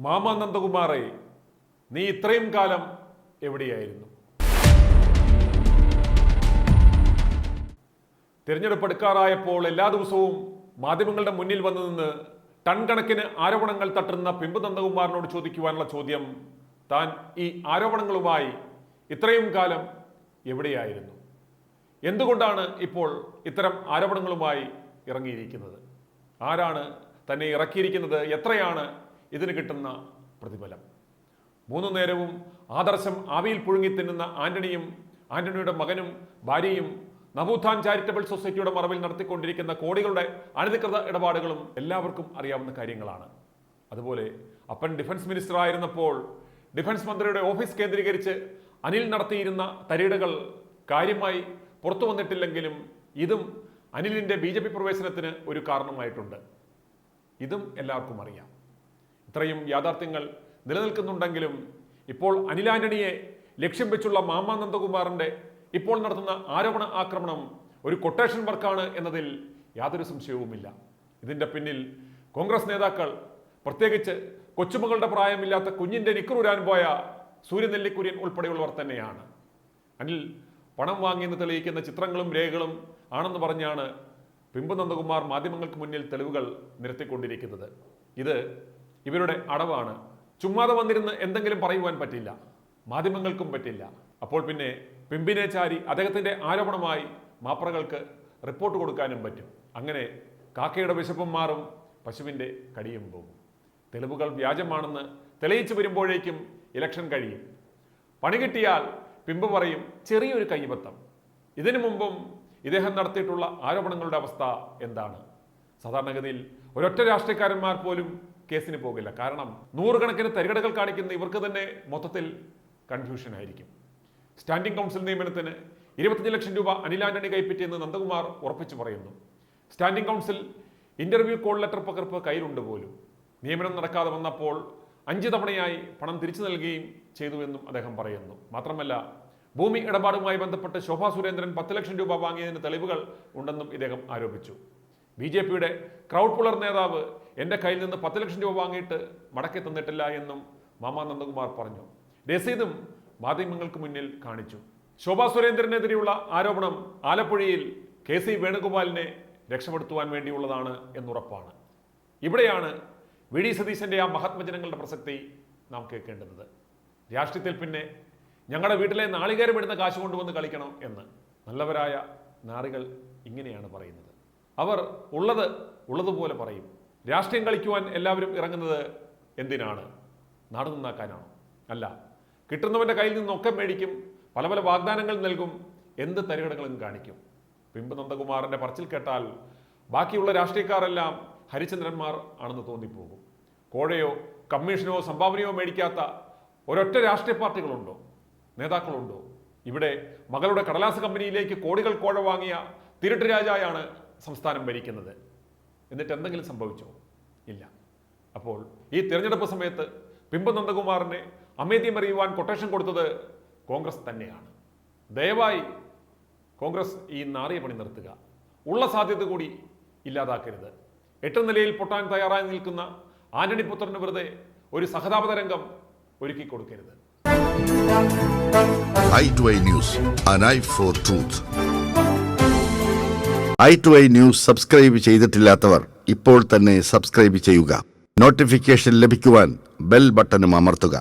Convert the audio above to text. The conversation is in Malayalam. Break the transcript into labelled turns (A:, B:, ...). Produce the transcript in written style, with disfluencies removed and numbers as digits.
A: മാമ നന്ദകുമാറെ, നീ ഇത്രയും കാലം എവിടെയായിരുന്നു? തിരഞ്ഞെടുപ്പ് എടുക്കാറായപ്പോൾ എല്ലാ ദിവസവും മാധ്യമങ്ങളുടെ മുന്നിൽ വന്നു നിന്ന് ടൺ കണക്കിന് ആരോപണങ്ങൾ തട്ടുന്ന പിമ്പു നന്ദകുമാറിനോട് ചോദിക്കുവാനുള്ള ചോദ്യം, താൻ ഈ ആരോപണങ്ങളുമായി ഇത്രയും കാലം എവിടെയായിരുന്നു? എന്തുകൊണ്ടാണ് ഇപ്പോൾ ഇത്തരം ആരോപണങ്ങളുമായി ഇറങ്ങിയിരിക്കുന്നത്? ആരാണ് തന്നെ ഇറക്കിയിരിക്കുന്നത്? എത്രയാണ് ഇതിന് കിട്ടുന്ന പ്രതിഫലം? 3 നേരവും ആദർശം ആവിയിൽ പുഴുങ്ങി തിന്നുന്ന ആന്റണിയും ആന്റണിയുടെ മകനും ഭാര്യയും നവോത്ഥാൻ ചാരിറ്റബിൾ സൊസൈറ്റിയുടെ മറവിൽ നടത്തിക്കൊണ്ടിരിക്കുന്ന കോടികളുടെ അനധികൃത ഇടപാടുകളും എല്ലാവർക്കും അറിയാവുന്ന കാര്യങ്ങളാണ്. അതുപോലെ അപ്പൻ ഡിഫൻസ് മിനിസ്റ്റർ ആയിരുന്നപ്പോൾ ഡിഫൻസ് മന്ത്രിയുടെ ഓഫീസ് കേന്ദ്രീകരിച്ച് അനിൽ നടത്തിയിരുന്ന തരികിടകൾ കാര്യമായി പുറത്തു വന്നിട്ടില്ലെങ്കിലും ഇതും അനിലിൻ്റെ BJP പ്രവേശനത്തിന് ഒരു കാരണമായിട്ടുണ്ട്. ഇതും എല്ലാവർക്കും അറിയാം. ഇത്രയും യാഥാർത്ഥ്യങ്ങൾ നിലനിൽക്കുന്നുണ്ടെങ്കിലും ഇപ്പോൾ അനിൽ ആന്റണിയെ ലക്ഷ്യം വെച്ചുള്ള മാമ നന്ദകുമാറിൻ്റെ ഇപ്പോൾ നടത്തുന്ന ആരോപണ ആക്രമണം ഒരു കൊട്ടേഷൻ വർക്കാണ് എന്നതിൽ യാതൊരു സംശയവുമില്ല. ഇതിൻ്റെ പിന്നിൽ കോൺഗ്രസ് നേതാക്കൾ, പ്രത്യേകിച്ച് കൊച്ചുമകളുടെ പ്രായമില്ലാത്ത കുഞ്ഞിൻ്റെ നിക്കറൂരാൻ പോയ സൂര്യനെല്ലിക്കുര്യൻ ഉൾപ്പെടെയുള്ളവർ തന്നെയാണ്. അനിൽ പണം വാങ്ങിയെന്ന് തെളിയിക്കുന്ന ചിത്രങ്ങളും രേഖകളും ആണെന്ന് പറഞ്ഞാണ് പിമ്പു നന്ദകുമാർ മാധ്യമങ്ങൾക്ക് മുന്നിൽ തെളിവുകൾ നിരത്തിക്കൊണ്ടിരിക്കുന്നത്. ഇത് ഇവരുടെ അടവാണ്. ചുമ്മാതെ വന്നിരുന്ന് എന്തെങ്കിലും പറയുവാൻ പറ്റില്ല, മാധ്യമങ്ങൾക്കും പറ്റില്ല. അപ്പോൾ പിന്നെ പിമ്പിനെ ചാരി അദ്ദേഹത്തിൻ്റെ ആരോപണമായി മാപ്രകൾക്ക് റിപ്പോർട്ട് കൊടുക്കാനും പറ്റും. അങ്ങനെ കാക്കയുടെ വിശപ്പും മാറും, പശുവിൻ്റെ കടിയും പോകും. തെളിവുകൾ വ്യാജമാണെന്ന് തെളിയിച്ചു വരുമ്പോഴേക്കും ഇലക്ഷൻ കഴിയും. പണി കിട്ടിയാൽ പിമ്പ് പറയും ചെറിയൊരു കൈവത്തം. ഇതിനു മുമ്പും ഇദ്ദേഹം നടത്തിയിട്ടുള്ള ആരോപണങ്ങളുടെ അവസ്ഥ എന്താണ്? സാധാരണഗതിയിൽ ഒരൊറ്റ രാഷ്ട്രീയക്കാരന്മാർ പോലും കേസിന് പോകില്ല. കാരണം 100 കണക്കിന് തരികടകൾ കാണിക്കുന്ന ഇവർക്ക് തന്നെ മൊത്തത്തിൽ കൺഫ്യൂഷൻ ആയിരിക്കും. സ്റ്റാൻഡിംഗ് കൗൺസിൽ നിയമനത്തിന് 25 ലക്ഷം രൂപ അനിൽ ആന്റണി കൈപ്പറ്റിയെന്ന് നന്ദകുമാർ ഉറപ്പിച്ചു പറയുന്നു. Standing council interview call letter പകർപ്പ് കയ്യിലുണ്ട് പോലും. നിയമനം നടക്കാതെ വന്നപ്പോൾ 5 തവണയായി പണം തിരിച്ചു നൽകുകയും ചെയ്തുവെന്നും അദ്ദേഹം പറയുന്നു. മാത്രമല്ല, ഭൂമി ഇടപാടുമായി ബന്ധപ്പെട്ട് ശോഭാ സുരേന്ദ്രൻ 10 ലക്ഷം രൂപ വാങ്ങിയതിന് തെളിവുകൾ ഉണ്ടെന്നും ഇദ്ദേഹം ആരോപിച്ചു. BJPയുടെ ക്രൗഡ് പുള്ളർ നേതാവ് എൻ്റെ കയ്യിൽ നിന്ന് 10 ലക്ഷം രൂപ വാങ്ങിയിട്ട് മടക്കി തന്നിട്ടില്ല എന്നും മാമ നന്ദകുമാർ പറഞ്ഞു. രസീതും മാധ്യമങ്ങൾക്ക് മുന്നിൽ കാണിച്ചു. ശോഭാ സുരേന്ദ്രനെതിരെയുള്ള ആരോപണം ആലപ്പുഴയിൽ KC വേണുഗോപാലിനെ രക്ഷപ്പെടുത്തുവാൻ വേണ്ടിയുള്ളതാണ് എന്നുറപ്പാണ്. ഇവിടെയാണ് VD സതീശൻ്റെ ആ മഹാത്മജനങ്ങളുടെ പ്രസക്തി നാം കേൾക്കേണ്ടത്. രാഷ്ട്രീയത്തിൽ പിന്നെ ഞങ്ങളുടെ വീട്ടിലെ നാളികേരം ഇടുന്ന കാശ് കൊണ്ടുവന്ന് കളിക്കണം എന്ന് നല്ലവരായ നാറികൾ ഇങ്ങനെയാണ് പറയുന്നത്. അവർ ഉള്ളതുപോലെ പറയും. രാഷ്ട്രീയം കളിക്കുവാൻ എല്ലാവരും ഇറങ്ങുന്നത് എന്തിനാണ്? നാട് നന്നാക്കാനാണോ? അല്ല, കിട്ടുന്നവൻ്റെ കയ്യിൽ നിന്നൊക്കെ മേടിക്കും, പല പല വാഗ്ദാനങ്ങൾ നൽകും, എന്ത് തരികടകളും കാണിക്കും. പിമ്പു നന്ദകുമാറിൻ്റെ പറച്ചിൽ കേട്ടാൽ ബാക്കിയുള്ള രാഷ്ട്രീയക്കാരെല്ലാം ഹരിചന്ദ്രന്മാർ ആണെന്ന് തോന്നിപ്പോകും. കോഴയോ കമ്മീഷനോ സംഭാവനയോ മേടിക്കാത്ത ഒരൊറ്റ രാഷ്ട്രീയ പാർട്ടികളുണ്ടോ? നേതാക്കളുണ്ടോ? ഇവിടെ മകളുടെ കടലാസ് കമ്പനിയിലേക്ക് കോടികൾ കോഴ വാങ്ങിയ തിരുട്ട് രാജായാണ് സംസ്ഥാനം ഭരിക്കുന്നത്. എന്നിട്ട് എന്തെങ്കിലും സംഭവിച്ചോ? ഇല്ല. അപ്പോൾ ഈ തിരഞ്ഞെടുപ്പ് സമയത്ത് പിമ്പു നന്ദകുമാറിനെ അമേദ്യമറിയുവാൻ കൊട്ടേഷൻ കൊടുത്തത് കോൺഗ്രസ് തന്നെയാണ്. ദയവായി കോൺഗ്രസ് ഈ നാറിയ പണി നിർത്തുക. ഉള്ള സാധ്യത കൂടി ഇല്ലാതാക്കരുത്. 8 നിലയിൽ പൊട്ടാൻ തയ്യാറായി നിൽക്കുന്ന ആന്റണി പുത്രന് വെറുതെ ഒരു സഹതാപ രംഗം ഒരുക്കി കൊടുക്കരുത്.
B: i2i News, an eye for truth. i2i News subscribe ചെയ്തിട്ടില്ലാത്തവർ ഇപ്പോൾ തന്നെ സബ്സ്ക്രൈബ് ചെയ്യുക. നോട്ടിഫിക്കേഷൻ ലഭിക്കുവാൻ ബെൽ ബട്ടണും അമർത്തുക.